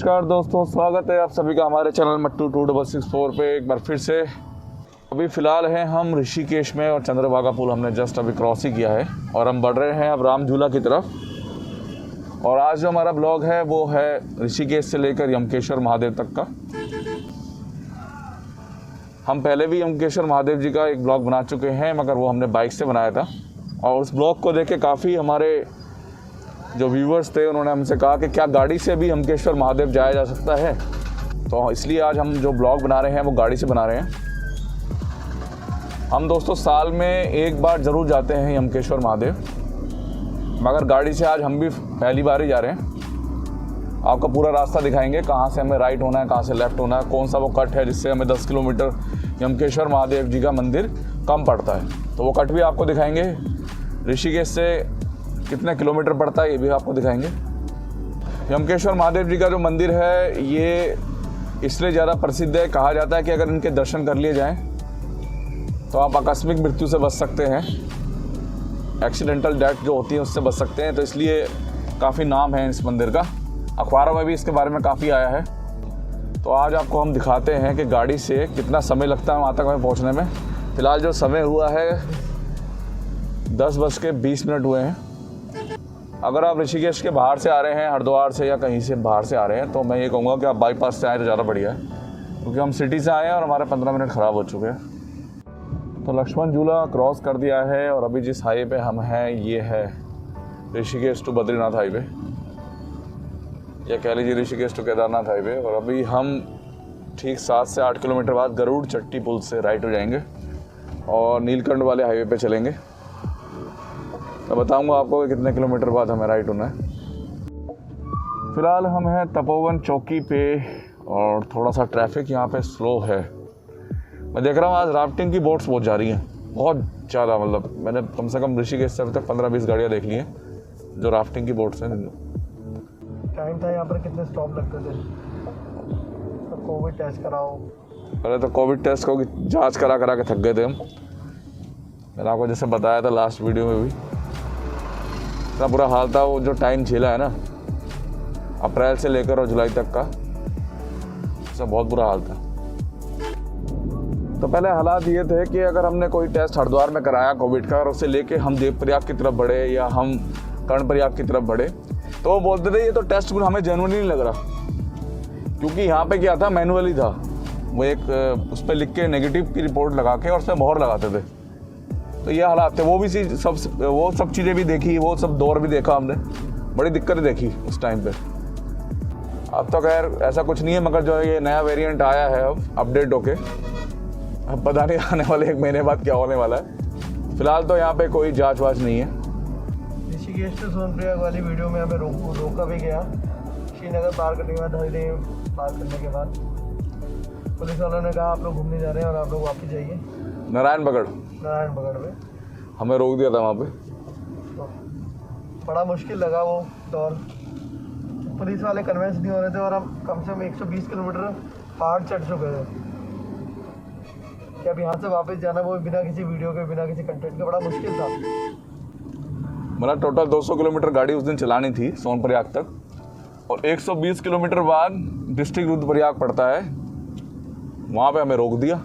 नमस्कार दोस्तों, स्वागत है आप सभी का हमारे चैनल मट्टू 2664 पे एक बार फिर से। अभी फ़िलहाल हैं हम ऋषिकेश में और चंद्रभागा पुल हमने जस्ट अभी क्रॉस ही किया है और हम बढ़ रहे हैं अब राम झूला की तरफ। और आज जो हमारा ब्लॉग है वो है ऋषिकेश से लेकर यमकेश्वर महादेव तक का। हम पहले भी यमकेश्वर महादेव जी का एक ब्लॉग बना चुके हैं, मगर वो हमने बाइक से बनाया था और उस ब्लॉग को देख के काफ़ी हमारे जो व्यूवर्स थे उन्होंने हमसे कहा कि क्या गाड़ी से भी यमकेश्वर महादेव जाया जा सकता है। तो इसलिए आज हम जो ब्लॉग बना रहे हैं वो गाड़ी से बना रहे हैं। हम दोस्तों साल में एक बार ज़रूर जाते हैं यमकेश्वर महादेव, मगर गाड़ी से आज हम भी पहली बार ही जा रहे हैं। आपको पूरा रास्ता दिखाएंगे, कहाँ से हमें राइट होना है, कहाँ से लेफ़्ट होना है, कौन सा वो कट है जिससे हमें 10 किलोमीटर यमकेश्वर महादेव जी का मंदिर कम पड़ता है। तो वो कट भी आपको दिखाएंगे। ऋषिकेश से कितने किलोमीटर पड़ता है ये भी आपको दिखाएंगे। यमकेश्वर महादेव जी का जो मंदिर है ये इसलिए ज़्यादा प्रसिद्ध है, कहा जाता है कि अगर इनके दर्शन कर लिए जाएं तो आप आकस्मिक मृत्यु से बच सकते हैं, एक्सीडेंटल डेथ जो होती है उससे बच सकते हैं। तो इसलिए काफ़ी नाम है इस मंदिर का, अखबारों में भी इसके बारे में काफ़ी आया है। तो आज आपको हम दिखाते हैं कि गाड़ी से कितना समय लगता है वहाँ तक हमें पहुँचने में। फ़िलहाल जो समय हुआ है 10:20 हुए हैं। अगर आप ऋषिकेश के बाहर से आ रहे हैं, हरिद्वार से या कहीं से बाहर से आ रहे हैं, तो मैं ये कहूँगा कि आप बाईपास से आए तो ज़्यादा बढ़िया है, क्योंकि हम सिटी से आए हैं और हमारे 15 मिनट ख़राब हो चुके हैं। तो लक्ष्मण झूला क्रॉस कर दिया है और अभी जिस हाईवे पे हम हैं ये है ऋषिकेश टू बद्रीनाथ हाईवे, या कह लीजिए ऋषिकेश टू केदारनाथ हाईवे। और अभी हम ठीक 7 से 8 किलोमीटर बाद गरुड़ चट्टी पुल से राइट हो जाएंगे और नीलकंठ वाले हाईवे पे चलेंगे। तो बताऊंगा आपको कि कितने किलोमीटर बाद हमें राइट होना है। फ़िलहाल हम हैं तपोवन चौकी पे और थोड़ा सा ट्रैफिक यहाँ पे स्लो है। मैं देख रहा हूँ आज राफ्टिंग की बोट्स बहुत जा रही हैं, बहुत ज़्यादा। मतलब मैंने कम से कम ऋषिकेश से अभी तक 15-20 गाड़ियाँ देख ली हैं जो राफ्टिंग की बोट्स हैं। टाइम था यहाँ पर कितने स्टॉप लगते थे, तो कोविड टेस्ट कराओ। पहले तो कोविड टेस्ट को जाँच करा के थक गए थे हम। मैंने आपको जैसे बताया था लास्ट वीडियो में भी, इतना बुरा हाल था। वो जो टाइम झेला है ना अप्रैल से लेकर और जुलाई तक का, उससे बहुत बुरा हाल था। तो पहले हालात ये थे कि अगर हमने कोई टेस्ट हरिद्वार में कराया कोविड का और उसे लेके हम देवप्रयाग की तरफ बढ़े या हम कर्णप्रयाग की तरफ बढ़े, तो वो बोलते थे ये तो टेस्ट हमें जेन्युइन नहीं लग रहा, क्योंकि यहाँ पे क्या था, मैनुअली था। वो एक उस पर लिख के नेगेटिव की रिपोर्ट लगा के और उसमें मोहर लगाते थे। तो ये हालात थे। वो सब चीज़ें भी देखी, वो सब दौर भी देखा हमने, बड़ी दिक्कतें देखी उस टाइम पे। अब तो खैर ऐसा कुछ नहीं है, मगर जो ये नया वेरिएंट आया है अब अपडेट होके, अब पता नहीं आने वाले 1 महीने बाद क्या होने वाला है। फिलहाल तो यहाँ पे कोई जांच वाच नहीं है। ऋषिकेश से सोनप्रयाग वाली वीडियो में हमें रोका भी गया। श्रीनगर पार करने के बाद, हरिद्वार पार करने के बाद पुलिस वालों ने कहा आप लोग घूमने जा रहे हैं और आप लोग वापस जाइए। नारायणबगड़ में हमें रोक दिया था वहाँ पे। तो बड़ा मुश्किल लगा वो दौर। पुलिस वाले कन्विंस नहीं हो रहे थे और हम कम से कम 120 किलोमीटर पहाड़ चढ़ चुके थे कि अब यहाँ से वापस जाना, वो बिना किसी वीडियो के, बिना किसी कंटेंट के, बड़ा मुश्किल था। मतलब टोटल 200 किलोमीटर गाड़ी उस दिन चलानी थी सोनप्रयाग तक, और 120 किलोमीटर बाद डिस्ट्रिक्ट रुद्रप्रयाग पड़ता है, वहाँ पे हमें रोक दिया।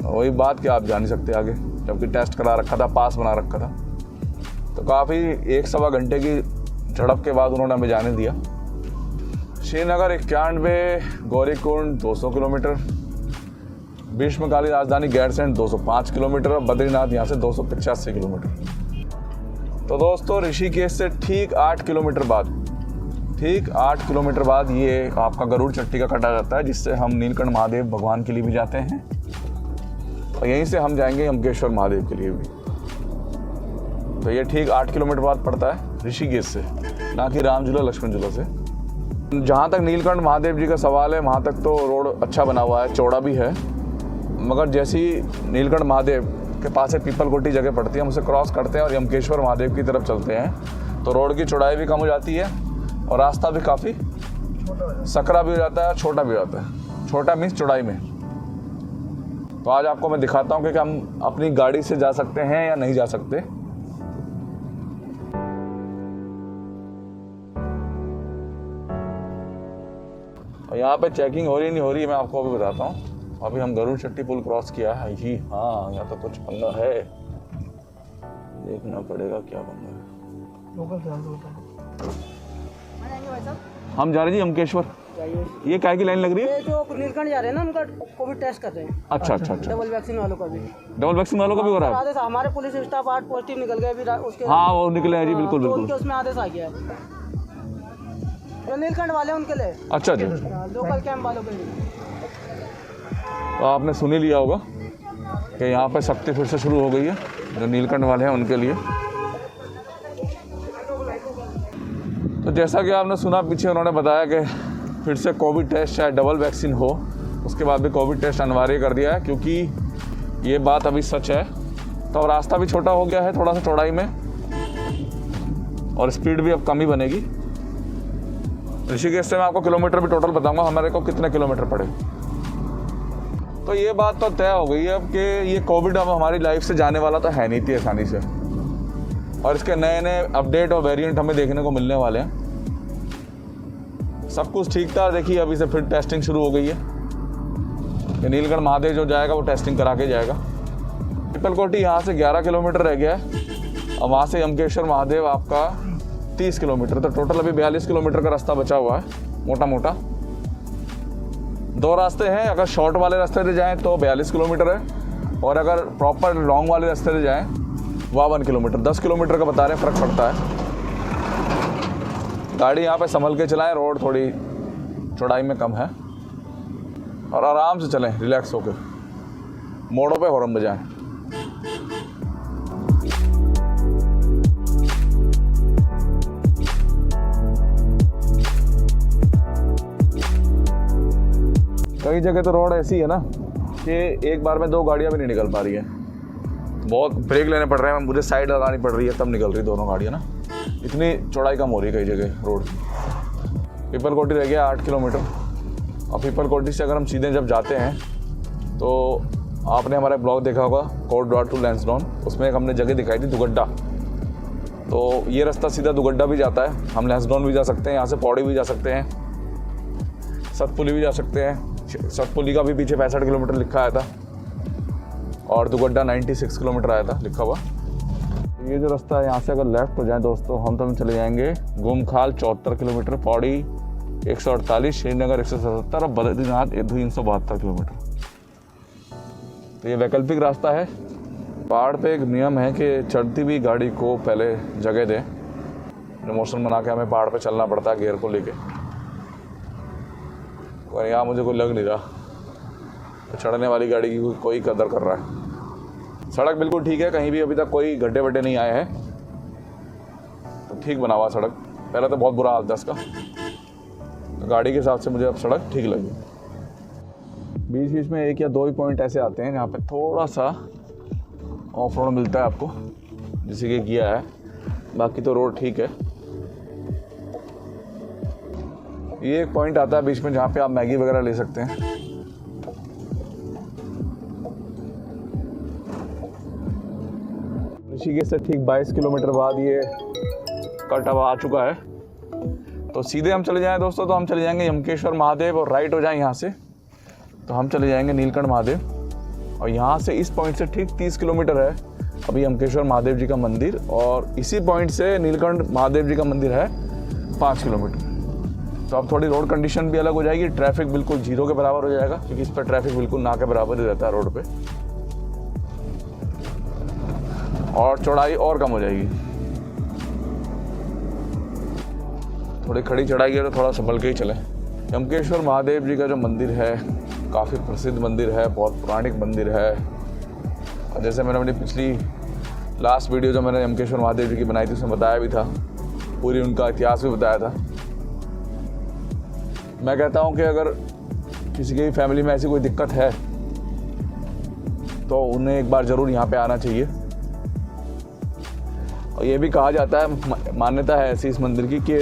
वही बात कि आप जा नहीं सकते आगे, जबकि टेस्ट करा रखा था, पास बना रखा था। तो काफ़ी 1-1.25 घंटे की झड़प के बाद उन्होंने हमें जाने दिया। श्रीनगर 91, गौरीकुंड 200 किलोमीटर, भीष्मकाली राजधानी गैरसैंण 205 किलोमीटर और बद्रीनाथ यहाँ से 285 किलोमीटर। तो दोस्तों ऋषिकेश से ठीक 8 किलोमीटर बाद ये आपका गरुड़ चट्टी का कटा जाता है, जिससे हम नीलकंठ महादेव भगवान के लिए भी जाते हैं और यहीं से हम जाएंगे यमकेश्वर महादेव के लिए भी। तो ये ठीक 8 किलोमीटर बाद पड़ता है ऋषिकेश से, ना कि राम झूला लक्ष्मण झूला से। जहाँ तक नीलकंठ महादेव जी का सवाल है, वहाँ तक तो रोड अच्छा बना हुआ है, चौड़ा भी है, मगर जैसी नीलकंठ महादेव के पास एक पीपलकोटी जगह पड़ती है, हम उसे क्रॉस करते हैं और यमकेश्वर महादेव की तरफ चलते हैं, तो रोड की चौड़ाई भी कम हो जाती है और रास्ता भी काफ़ी सकरा भी हो जाता है, छोटा भी हो जाता है। छोटा मीन्स चौड़ाई में। तो आज आपको मैं दिखाता हूँ कि हम अपनी गाड़ी से जा सकते हैं या नहीं जा सकते। और यहाँ पे चेकिंग हो रही नहीं हो रही मैं आपको अभी बताता हूँ। अभी हम गरुड़ शट्टी पुल क्रॉस किया है जी। हाँ यहाँ तो कुछ पंगा है, देखना पड़ेगा क्या पंगा है। लोकल चार्ज होता है। हम जा रहे हैं जी यमकेश्वर। जाइए। ये काय की लाइन लग रही है? ये जो नीलकंठ जा रहे हैं ना, उनका कोविड टेस्ट कर रहे हैं। अच्छा अच्छा अच्छा। डबल वैक्सीन वालों का भी। डबल वैक्सीन वालों का भी हो रहा है? आदेश हमारे पुलिस स्टाफ 8 पॉजिटिव निकल गए अभी उसके। हाँ वो निकले हैं जी, बिल्कुल तो बिल्कुल। उनके उसमें आदेश आ गया है जो नीलकंठ वाले हैं उनके लिए। अच्छा जी। लोकल कैंप वालों के लिए। तो आपने सुन ही लिया होगा कि यहाँ पे सख्ती फिर से शुरू हो गई है जो नीलकंठ वाले हैं उनके लिए। तो जैसा कि आपने सुना पीछे उन्होंने बताया कि फिर से कोविड टेस्ट चाहे डबल वैक्सीन हो उसके बाद भी कोविड टेस्ट अनिवार्य कर दिया है, क्योंकि ये बात अभी सच है। तो अब रास्ता भी छोटा हो गया है थोड़ा सा चौड़ाई में, और स्पीड भी अब कम ही बनेगी। ऋषिकेश से मैं आपको किलोमीटर भी टोटल बताऊंगा हमारे को कितने किलोमीटर पड़े। तो ये बात तो तय हो गई है अब कि ये कोविड अब हमारी लाइफ से जाने वाला तो है नहीं थी आसानी से, और इसके नए नए अपडेट और वेरिएंट हमें देखने को मिलने वाले हैं। सब कुछ ठीक था, देखिए अभी से फिर टेस्टिंग शुरू हो गई है। ये नीलकंठ महादेव जो जाएगा वो टेस्टिंग करा के जाएगा। पिपलकोटी यहाँ से 11 किलोमीटर रह गया है, और वहाँ से यमकेश्वर महादेव आपका 30 किलोमीटर, तो टोटल अभी 42 किलोमीटर का रास्ता बचा हुआ है मोटा मोटा। 2 रास्ते हैं, अगर शॉर्ट वाले रास्ते से जाएँ तो 42 किलोमीटर है, और अगर प्रॉपर लॉन्ग वाले रास्ते से जाएँ 52 किलोमीटर। 10 किलोमीटर का बता रहे हैं, फ़र्क पड़ता है। गाड़ी यहाँ पे संभल के चलाएं, रोड थोड़ी चौड़ाई में कम है, और आराम से चलें रिलैक्स होकर, मोड़ों पे हॉर्न बजाएं। कई जगह तो रोड ऐसी है ना कि एक बार में 2 गाड़ियाँ भी नहीं निकल पा रही है, बहुत ब्रेक लेने पड़ रहे हैं, मुझे साइड लगानी पड़ रही है तब निकल रही दोनों गाड़ियाँ ना, इतनी चौड़ाई कम हो रही है कई जगह रोड। पिपलकोटी रह गया 8 किलोमीटर, और पिपलकोटी से अगर हम सीधे जब जाते हैं तो आपने हमारा ब्लॉग देखा होगा कोट द्वार टू लैंसडाउन, उसमें एक हमने जगह दिखाई थी दुगड्डा। तो ये रास्ता सीधा दुगड्डा भी जाता है, हम लैंसडाउन भी जा सकते हैं, यहाँ से पौड़ी भी जा सकते हैं, सतपुली भी जा सकते हैं। सतपुली का भी पीछे 65 किलोमीटर लिखा आया था, और दुगड्डा 96 किलोमीटर आया था लिखा हुआ। ये जो रास्ता है यहाँ से अगर लेफ्ट हो जाए दोस्तों हम तो चले जाएंगे गुमखाल 74 किलोमीटर, पौड़ी 148, श्रीनगर 177 और बद्रीनाथ 372 किलोमीटर। तो ये वैकल्पिक रास्ता है। पहाड़ पे एक नियम है कि चढ़ती हुई गाड़ी को पहले जगह दें, प्रमोशन बना के हमें पहाड़ पे चलना पड़ता है गियर को लेके। और यहाँ मुझे कोई लग नहीं रहा तो चढ़ने वाली गाड़ी की कोई कदर कर रहा है। सड़क बिल्कुल ठीक है, कहीं भी अभी तक कोई गड्ढे वड्ढे नहीं आए हैं, तो ठीक बना हुआ सड़क। पहले तो बहुत बुरा हाल था इसका, तो गाड़ी के हिसाब से मुझे अब सड़क ठीक लगी। बीच बीच में 1 या 2 ही पॉइंट ऐसे आते हैं जहाँ पे थोड़ा सा ऑफ रोड मिलता है आपको, जैसे कि किया है, बाकी तो रोड ठीक है। ये एक पॉइंट आता है बीच में जहाँ पे आप मैगी वगैरह ले सकते हैं। ऋषिकेश से ठीक 22 किलोमीटर बाद ये कट अब आ चुका है। तो सीधे हम चले जाएं दोस्तों तो हम चले जाएंगे यमकेश्वर महादेव, और राइट हो जाएं यहाँ से तो हम चले जाएंगे नीलकंठ महादेव। और यहाँ से इस पॉइंट से ठीक 30 किलोमीटर है अभी यमकेश्वर महादेव जी का मंदिर, और इसी पॉइंट से नीलकंठ महादेव जी का मंदिर है 5 किलोमीटर। तो अब थोड़ी रोड कंडीशन भी अलग हो जाएगी, ट्रैफिक बिल्कुल 0 के बराबर हो जाएगा, क्योंकि इस पर ट्रैफिक बिल्कुल ना के बराबर ही रहता है रोड पे, और चौड़ाई और कम हो जाएगी। थोड़ी खड़ी चढ़ाई है तो थोड़ा संभल के ही चलें। यमकेश्वर महादेव जी का जो मंदिर है काफ़ी प्रसिद्ध मंदिर है, बहुत पौराणिक मंदिर है। और जैसे मैंने अपनी पिछली लास्ट वीडियो जो मैंने यमकेश्वर महादेव जी की बनाई थी उसमें बताया भी था, पूरी उनका इतिहास भी बताया था। मैं कहता हूँ कि अगर किसी की फैमिली में ऐसी कोई दिक्कत है तो उन्हें एक बार ज़रूर यहाँ पे आना चाहिए। और ये भी कहा जाता है, मान्यता है ऐसी इस मंदिर की कि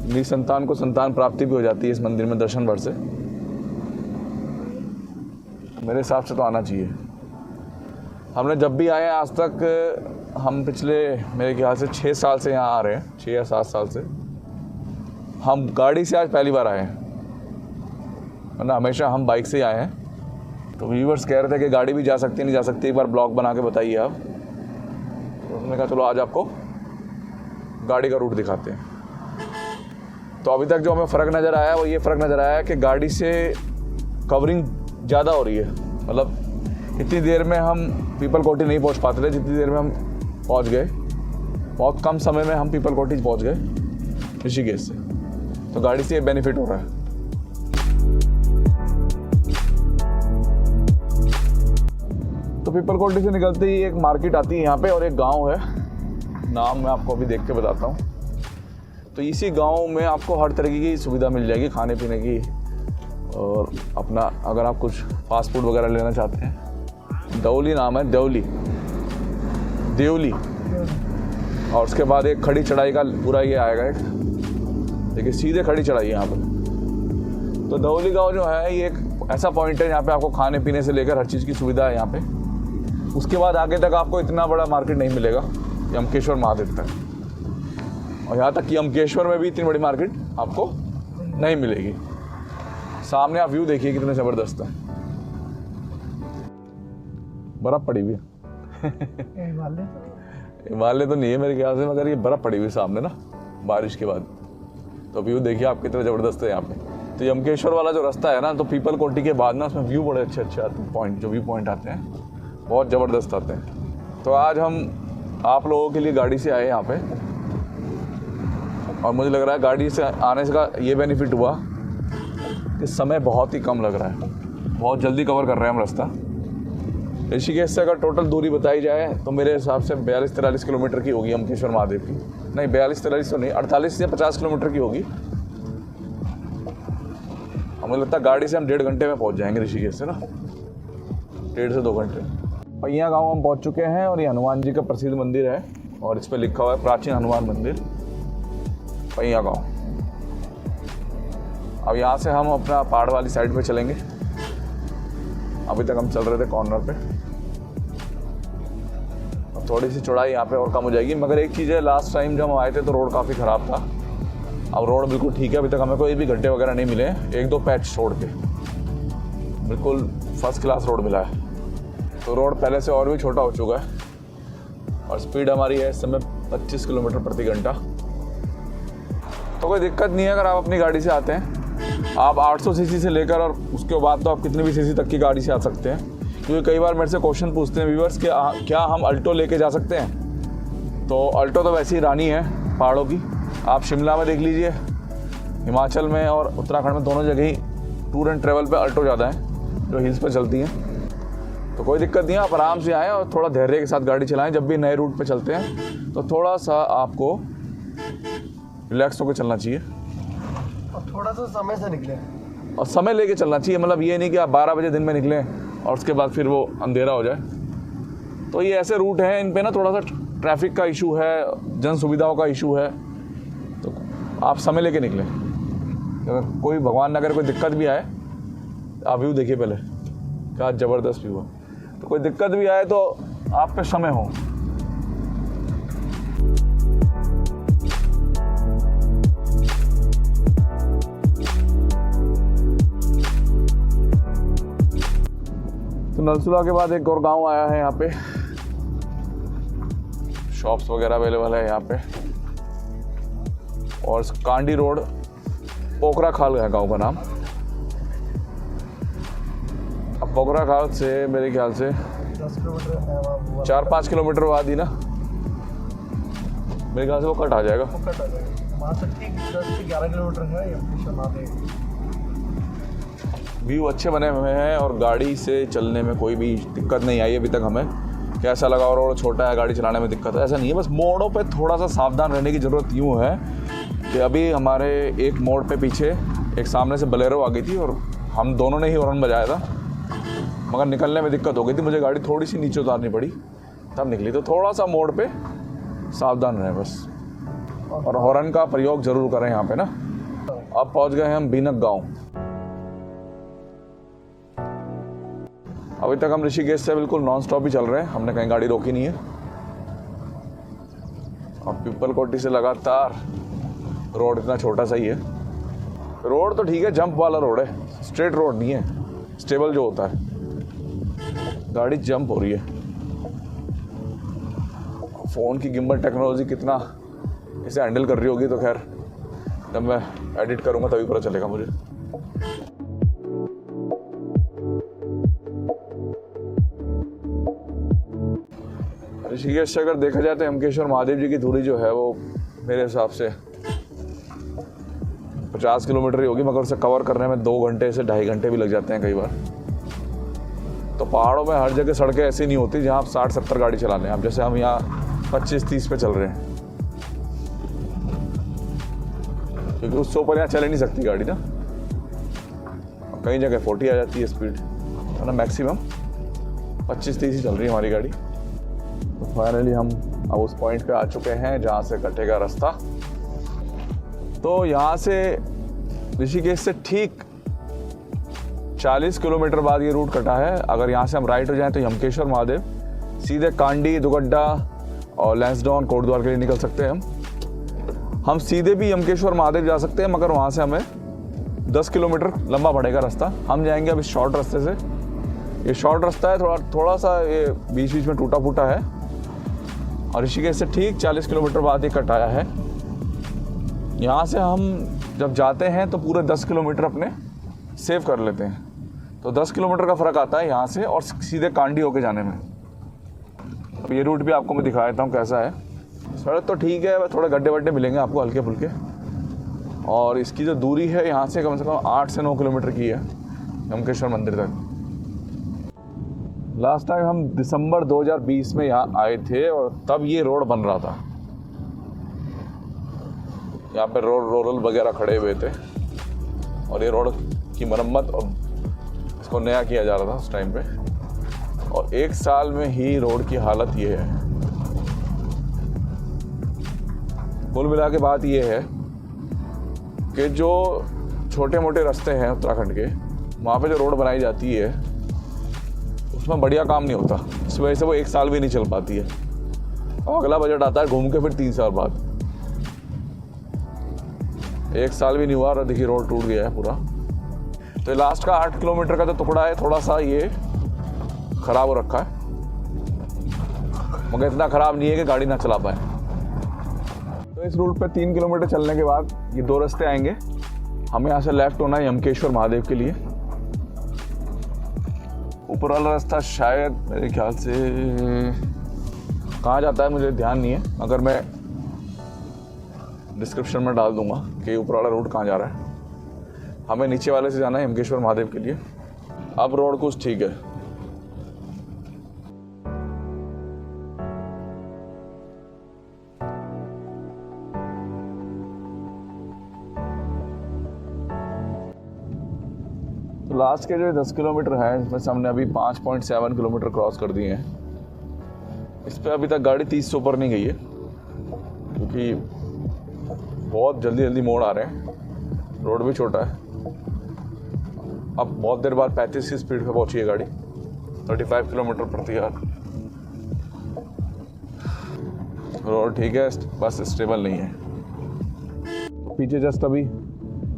निसंतान को संतान प्राप्ति भी हो जाती है इस मंदिर में दर्शन भर से। मेरे हिसाब से तो आना चाहिए। हमने जब भी आए आज तक, हम पिछले मेरे ख्याल से 6 साल से यहाँ आ रहे हैं, 6 या 7 साल से हम गाड़ी से आज पहली बार आए हैं, वरना हमेशा हम बाइक से ही आए हैं। तो व्यूवर्स कह रहे थे कि गाड़ी भी जा सकती है नहीं जा सकती, एक बार ब्लॉग बना के बताइए आप। तो उसने कहा चलो आज आपको गाड़ी का रूट दिखाते हैं। तो अभी तक जो हमें फ़र्क नज़र आया वो ये फ़र्क नज़र आया कि गाड़ी से कवरिंग ज़्यादा हो रही है। मतलब इतनी देर में हम पीपल कोठी नहीं पहुंच पाते थे जितनी देर में हम पहुंच गए। बहुत कम समय में हम पीपल कोठी पहुंच गए ऋषिकेश से। तो गाड़ी से ये बेनिफिट हो रहा है। तो पीपल कोठी से निकलते ही एक मार्केट आती है यहाँ पे और एक गांव है, नाम मैं आपको अभी देख के बताता हूँ। तो इसी गांव में आपको हर तरीके की सुविधा मिल जाएगी खाने पीने की, और अपना अगर आप कुछ फास्ट फूड वगैरह लेना चाहते हैं। दौली नाम है, देवली। और उसके बाद एक खड़ी चढ़ाई का पूरा ये आएगा, एक देखिए सीधे खड़ी चढ़ाई है यहाँ पर। तो दौली गांव जो है ये एक ऐसा पॉइंट है जहाँ पे आपको खाने पीने से लेकर हर चीज़ की सुविधा है यहाँ पे। उसके बाद आगे तक आपको इतना बड़ा मार्केट नहीं मिलेगा, यमकेश्वर महादेव तक। और यहाँ तक कि यमकेश्वर में भी इतनी बड़ी मार्केट आपको नहीं मिलेगी। सामने आप व्यू देखिए कितने ज़बरदस्त है, बर्फ़ पड़ी हुई है। हिमालय तो नहीं है मेरे ख्याल से, मगर ये बर्फ़ पड़ी हुई सामने ना बारिश के बाद। तो व्यू देखिए आप कितने ज़बरदस्त है यहाँ पे। तो यमकेश्वर वाला जो रास्ता है ना, तो पीपल कोठी के बाद ना उसमें व्यू बड़े अच्छे अच्छे आते हैं। पॉइंट जो व्यू पॉइंट आते हैं बहुत ज़बरदस्त आते हैं। तो आज हम आप लोगों के लिए गाड़ी से आए यहाँ पे, और मुझे लग रहा है गाड़ी से आने से का ये बेनिफिट हुआ कि समय बहुत ही कम लग रहा है, बहुत जल्दी कवर कर रहे हैं हम रास्ता। ऋषिकेश से अगर टोटल दूरी बताई जाए तो मेरे हिसाब से 42-43 किलोमीटर की होगी यमकेश्वर महादेव की। नहीं 42-43 तो नहीं, 48 से 50 किलोमीटर की होगी। हमें लगता है गाड़ी से हम 1.5 घंटे में पहुंच जाएंगे ऋषिकेश से ना, 1.5 से 2 घंटे। पैया गांव हम पहुंच चुके हैं और ये हनुमान जी का प्रसिद्ध मंदिर है और इस पर लिखा हुआ है प्राचीन हनुमान मंदिर पैया गांव। अब यहाँ से हम अपना पहाड़ वाली साइड पे चलेंगे। अभी तक हम चल रहे थे कॉर्नर पे, अब थोड़ी सी चौड़ाई यहाँ पे और कम हो जाएगी। मगर एक चीज़ है, लास्ट टाइम जब हम आए थे तो रोड काफ़ी ख़राब था। अब रोड बिल्कुल ठीक है, अभी तक हमें कोई भी गड्ढे वगैरह नहीं मिले हैं। 1-2 पैच रोड के बिल्कुल फर्स्ट क्लास रोड मिला है। तो रोड पहले से और भी छोटा हो चुका है और स्पीड हमारी है इस समय 25 किलोमीटर प्रति घंटा। तो कोई दिक्कत नहीं है अगर आप अपनी गाड़ी से आते हैं। आप 800 सीसी से लेकर और उसके बाद तो आप कितनी भी सीसी तक की गाड़ी से आ सकते हैं। क्योंकि कई बार मेरे से क्वेश्चन पूछते हैं व्यूअर्स कि क्या हम अल्टो लेके जा सकते हैं। तो अल्टो तो वैसे ही रानी है पहाड़ों की। आप शिमला में देख लीजिए, हिमाचल में और उत्तराखंड में दोनों जगह ही टूर एंड ट्रैवल पे अल्टो ज़्यादा है जो हिल्स पे चलती हैं। तो कोई दिक्कत नहीं है, आप आराम से आएँ और थोड़ा धैर्य के साथ गाड़ी चलाएँ। जब भी नए रूट पे चलते हैं तो थोड़ा सा आपको रिलैक्स होकर चलना चाहिए और थोड़ा सा समय से निकले और समय लेके चलना चाहिए। मतलब ये नहीं कि आप 12 बजे दिन में निकलें और उसके बाद फिर वो अंधेरा हो जाए। तो ये ऐसे रूट हैं, इन पे ना थोड़ा सा ट्रैफिक का इशू है, जन सुविधाओं का इशू है। तो आप समय लेके निकलें। अगर कोई भगवान न करे कोई दिक्कत भी आए, आप व्यू देखिए पहले, क्या ज़बरदस्त व्यू है। तो कोई दिक्कत भी आए तो आप पे समय हो। तो नलसुला के बाद एक और गांव आया है यहाँ पे, शॉप्स वगैरह अवेलेबल है यहाँ पे। और कांडी रोड, पोखरा खाल है गांव का नाम। अब पोखरा खाल से मेरे ख्याल से 10 किलोमीटर है वहाँ, 4-5 किलोमीटर बाद ही ना मेरे ख्याल से वो कट आ जाएगा। वो कट आ जाएगा। वहाँ से ठीक 10 से 11 किलोमीटर है यमकेश्वर महादेव। व्यू अच्छे बने हुए हैं और गाड़ी से चलने में कोई भी दिक्कत नहीं आई अभी तक हमें। कैसा लगा, रोड छोटा है, गाड़ी चलाने में दिक्कत है ऐसा नहीं है। बस मोड़ों पे थोड़ा सा सावधान रहने की ज़रूरत यूँ है कि अभी हमारे एक मोड़ पे पीछे एक सामने से बलेरो आ गई थी और हम दोनों ने ही हॉर्न बजाया था, मगर निकलने में दिक्कत हो गई थी। मुझे गाड़ी थोड़ी सी नीचे उतारनी पड़ी तब निकली। तो थोड़ा सा मोड़ पे सावधान रहें बस, और हॉर्न का प्रयोग ज़रूर करें यहाँ पे ना। अब पहुँच गए हैं हम बीनक गाँव। अभी तक हम ऋषिकेश से बिल्कुल नॉन स्टॉप ही चल रहे हैं, हमने कहीं गाड़ी रोकी नहीं है। अब पीपल कोठी से लगातार रोड इतना छोटा सा ही है रोड तो ठीक है, जंप वाला रोड है, स्ट्रेट रोड नहीं है, स्टेबल जो होता है। गाड़ी जंप हो रही है। फ़ोन की गिम्बल टेक्नोलॉजी कितना इसे हैंडल कर रही होगी तो खैर जब मैं एडिट करूँगा तभी पता चलेगा मुझे। ऋषिकेश से अगर देखा जाए तो यमकेश्वर महादेव जी की दूरी जो है वो मेरे हिसाब से 50 किलोमीटर ही होगी, मगर उसे कवर करने में 2 घंटे से 2.5 घंटे भी लग जाते हैं कई बार। तो पहाड़ों में हर जगह सड़कें ऐसी नहीं होती जहाँ आप 60-70 गाड़ी चला लें। अब जैसे हम यहाँ 25-30 पे चल रहे हैं, क्योंकि उससे ऊपर यहाँ चल नहीं सकती गाड़ी ना। कई जगह 40 आ जाती है स्पीड, है ना, मैक्सिमम 25-30 ही चल रही है हमारी गाड़ी। तो फाइनली हम अब उस पॉइंट पे आ चुके हैं जहाँ से कटेगा रास्ता। तो यहाँ से ऋषिकेश से ठीक 40 किलोमीटर बाद ये रूट कटा है। अगर यहाँ से हम राइट हो जाएं तो यमकेश्वर महादेव, सीधे कांडी, दुगड्डा और लैंसडाउन, कोटद्वार के लिए निकल सकते हैं हम सीधे भी यमकेश्वर महादेव जा सकते हैं, मगर वहाँ से हमें 10 किलोमीटर लंबा पड़ेगा रास्ता। हम जाएंगे अब इस शॉर्ट रास्ते से। ये शॉर्ट रास्ता है, थोड़ा सा ये बीच बीच में टूटा फूटा है, और ऋषिकेश से ठीक 40 किलोमीटर बाद ये कटाया है। यहाँ से हम जब जाते हैं तो पूरे 10 किलोमीटर अपने सेव कर लेते हैं। तो 10 किलोमीटर का फ़र्क आता है यहाँ से और सीधे कांडी होके जाने में। अब ये रूट भी आपको मैं दिखा देता हूँ कैसा है। सड़क तो ठीक है, थोड़े गड्ढे वड्ढे मिलेंगे आपको हल्के फुल्के, और इसकी जो दूरी है यहाँ से कम 8 से 9 किलोमीटर की है यमकेश्वर मंदिर तक। लास्ट टाइम हम दिसंबर 2020 में यहाँ आए थे और तब ये रोड बन रहा था। यहाँ पे रोलर वगैरह खड़े हुए थे और ये रोड की मरम्मत और इसको नया किया जा रहा था उस टाइम पे, और 1 साल में ही रोड की हालत ये है। कुल मिला के बात ये है कि जो छोटे मोटे रास्ते हैं उत्तराखंड के, वहाँ पे जो रोड बनाई जाती है उसमें बढ़िया काम नहीं होता। इस वजह से वो 1 साल भी नहीं चल पाती है। अब अगला बजट आता है घूम के फिर 3 साल बाद। 1 साल भी नहीं हुआ और देखिए रोड टूट गया है पूरा। तो लास्ट का 8 किलोमीटर का जो टुकड़ा है थोड़ा सा ये ख़राब हो रखा है, मगर इतना ख़राब नहीं है कि गाड़ी ना चला पाए। तो इस रूट पे 3 किलोमीटर चलने के बाद ये 2 रास्ते आएंगे। हमें यहाँ से लेफ्ट होना है यमकेश्वर महादेव के लिए। ऊपर वाला रास्ता शायद मेरे ख्याल से कहाँ जाता है मुझे ध्यान नहीं है, मगर मैं डिस्क्रिप्शन में डाल दूंगा कि ऊपर वाला रूट कहाँ जा रहा है। हमें नीचे वाले से जाना है यमकेश्वर महादेव के लिए। अब रोड कुछ ठीक है। तो लास्ट के जो 10 किलोमीटर है इसमें से हमने अभी 5.7 किलोमीटर क्रॉस कर दिए हैं। इस पर अभी तक गाड़ी 30 से ऊपर नहीं गई है, क्योंकि बहुत जल्दी जल्दी मोड़ आ रहे हैं। रोड भी छोटा है। अब बहुत देर बाद 35 की स्पीड पे पहुंची है गाड़ी, 35 किलोमीटर प्रति आवर। रोड ठीक है, बस स्टेबल नहीं है। पीछे जस्ट अभी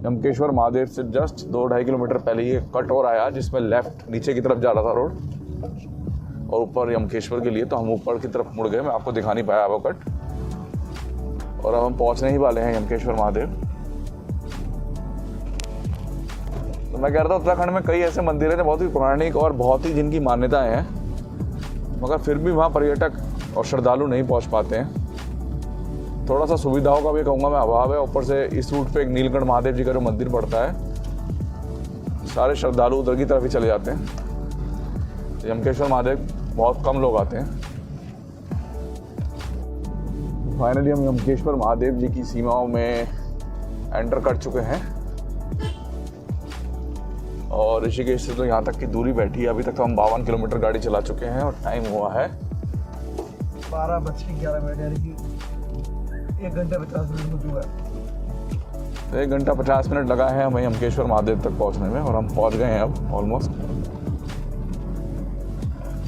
यमकेश्वर महादेव से जस्ट 2-2.5 किलोमीटर पहले ये कट और आया जिसमें लेफ्ट नीचे की तरफ जा रहा था रोड, और ऊपर यमकेश्वर के लिए। तो हम ऊपर की तरफ मुड़ गए, मैं आपको दिखा नहीं पाया वो कट। और अब हम पहुंचने ही वाले हैं यमकेश्वर महादेव। तो मैं कह रहा था उत्तराखंड में कई ऐसे मंदिर हैं जो बहुत ही पौराणिक और बहुत ही जिनकी मान्यताएं हैं, मगर फिर भी वहाँ पर्यटक और श्रद्धालु नहीं पहुँच पाते हैं। थोड़ा सा सुविधाओं का भी कहूँगा मैं अभाव है। ऊपर से इस रूट पे एक नीलकंठ महादेव जी का जो मंदिर पड़ता है, सारे श्रद्धालु उधर की तरफ ही चले जाते हैं। यमकेश्वर महादेव बहुत कम लोग आते हैं। फाइनली हम यमकेश्वर महादेव जी की सीमाओं में एंटर कर चुके हैं, और ऋषिकेश से तो यहाँ तक की दूरी बैठी है। अभी तक तो हम 52 किलोमीटर गाड़ी चला चुके हैं और टाइम हुआ है 12:11 यानी कि 1 घंटा 50 मिनट हो चुका है। 1 घंटा 50 मिनट लगा है हमें यमकेश्वर महादेव तक पहुँचने में, और हम पहुँच गए हैं अब ऑलमोस्ट।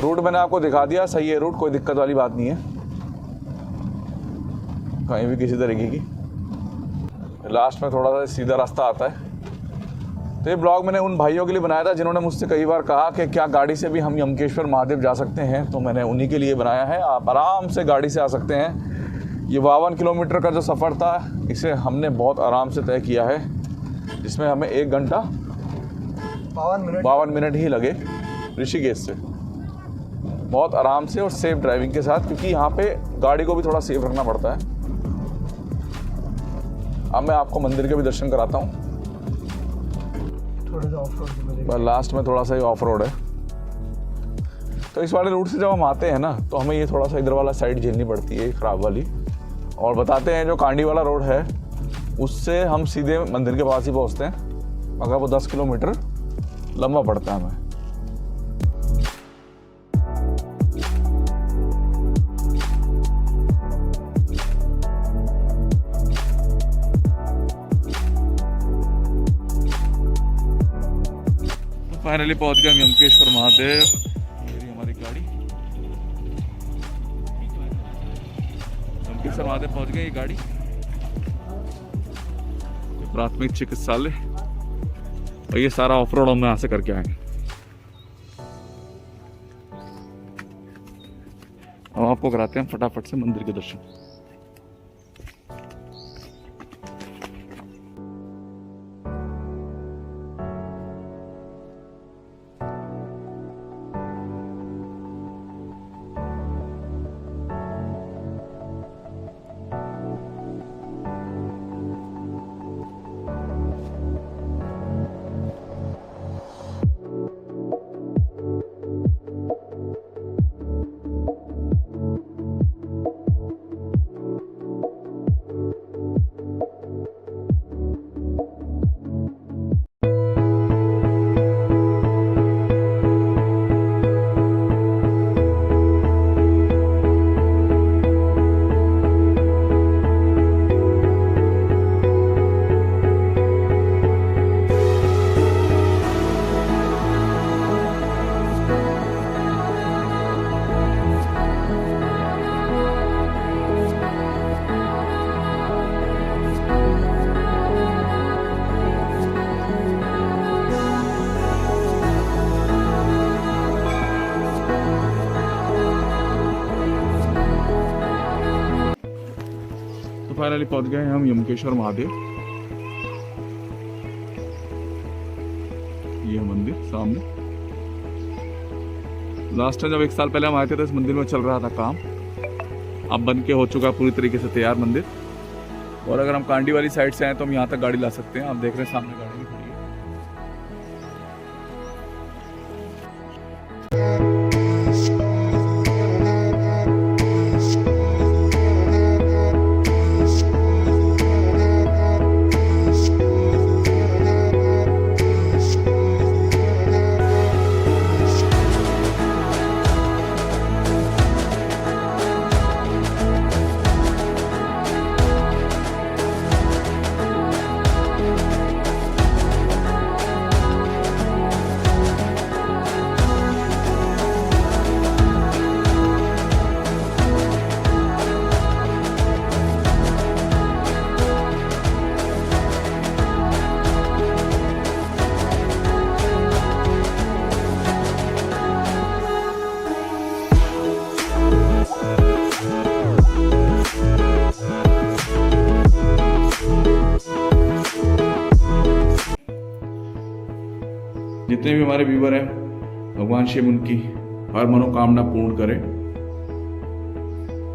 रूट मैंने आपको दिखा दिया, सही है रूट, कोई दिक्कत वाली बात नहीं है कहीं भी किसी तरीके की। लास्ट में थोड़ा सा सीधा रास्ता आता है, तो ये ब्लॉग मैंने उन भाइयों के लिए बनाया था जिन्होंने मुझसे कई बार कहा कि क्या गाड़ी से भी हम यमकेश्वर महादेव जा सकते हैं, तो मैंने उन्हीं के लिए बनाया है। आप आराम से गाड़ी से आ सकते हैं। ये 52 किलोमीटर का जो सफ़र था इसे हमने बहुत आराम से तय किया है, जिसमें हमें 1 घंटा 52 मिनट ही लगे ऋषिकेश से, बहुत आराम से और सेफ ड्राइविंग के साथ, क्योंकि यहाँ पे गाड़ी को भी थोड़ा सेफ रखना पड़ता है। अब मैं आपको मंदिर के भी दर्शन कराता हूँ। थोड़ा सा ऑफ रोड लास्ट में थोड़ा सा ही ऑफ रोड है। तो इस वाले रूट से जब हम आते हैं ना, तो हमें ये थोड़ा सा इधर वाला साइड झेलनी पड़ती है, ख़राब वाली। और बताते हैं जो कांडी वाला रोड है उससे हम सीधे मंदिर के पास ही पहुँचते हैं, मगर वो 10 किलोमीटर लंबा पड़ता है हमें। फाइनली पहुंच गए हम यमकेश्वर महादेव। मेरी हमारी गाड़ी यमकेश्वर महादेव पहुंच गई। ये गाड़ी प्राथमिक चिकित्सालय, और ये सारा ऑफ रोड हम यहाँ से करके आएंगे। अब आपको कराते हैं फटाफट से मंदिर के दर्शन। फाइनली पहुंच गए हम यमकेश्वर महादेव। ये है मंदिर सामने। लास्ट टाइम जब 1 साल पहले हम आए थे तो इस मंदिर में चल रहा था काम, अब बन के हो चुका पूरी तरीके से तैयार मंदिर। और अगर हम कांडी वाली साइड से आए तो हम यहाँ तक गाड़ी ला सकते हैं। आप देख रहे हैं सामने गाड़ी भी खड़ी है। जितने भी हमारे व्यूवर हैं, भगवान शिव उनकी हर मनोकामना पूर्ण करे।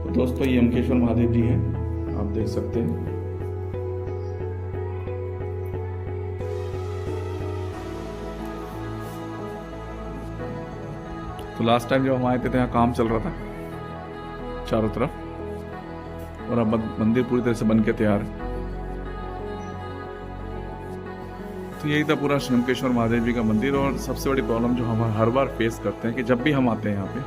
तो दोस्तों ये यमकेश्वर महादेव जी हैं, आप देख सकते हैं। तो लास्ट टाइम जब हम आए थे तो यहाँ काम चल रहा था चारों तरफ, और अब मंदिर पूरी तरह से बन के तैयार है। तो यही था पूरा यमकेश्वर महादेव जी का मंदिर। और सबसे बड़ी प्रॉब्लम जो हम हर बार फेस करते हैं कि जब भी हम आते हैं यहाँ पे,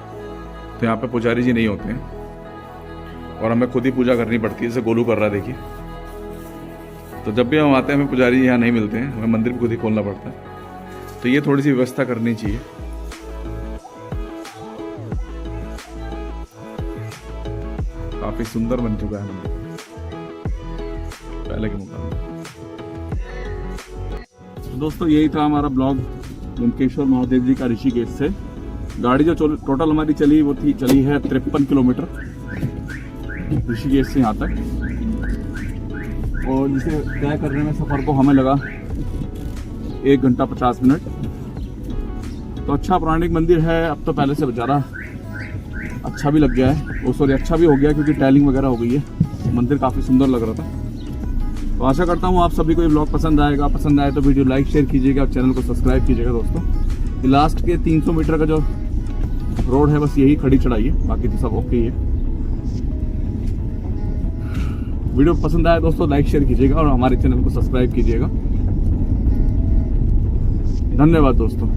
तो यहाँ पे पुजारी जी नहीं होते हैं और हमें खुद ही पूजा करनी पड़ती है, जैसे गोलू कर रहा है देखिए। तो जब भी हम आते हैं हमें पुजारी यहाँ नहीं मिलते हैं, हमें मंदिर भी खुद ही खोलना पड़ता है। तो ये थोड़ी सी व्यवस्था करनी चाहिए। काफी सुंदर बन चुका है मंदिर पहले के मुकाबले। दोस्तों यही था हमारा ब्लॉग लंकेश्वर महादेव जी का ऋषिकेश से। गाड़ी जो टोटल हमारी चली वो चली है 53 किलोमीटर ऋषिकेश से यहाँ तक, और जिसे तय करने में सफ़र को हमें लगा 1 घंटा 50 मिनट। तो अच्छा पौराणिक मंदिर है, अब तो पहले से ज़्यादा अच्छा भी लग गया है, वो सॉरी अच्छा भी हो गया क्योंकि टाइलिंग वगैरह हो गई है। मंदिर काफ़ी सुंदर लग रहा था। तो आशा करता हूँ आप सभी को ये ब्लॉग पसंद आएगा। पसंद आए तो वीडियो लाइक शेयर कीजिएगा और चैनल को सब्सक्राइब कीजिएगा दोस्तों। ये लास्ट के 300 मीटर का जो रोड है बस यही खड़ी चढ़ाई है, बाकी तो सब ओके ही है। वीडियो पसंद आए दोस्तों लाइक शेयर कीजिएगा और हमारे चैनल को सब्सक्राइब कीजिएगा। धन्यवाद दोस्तों।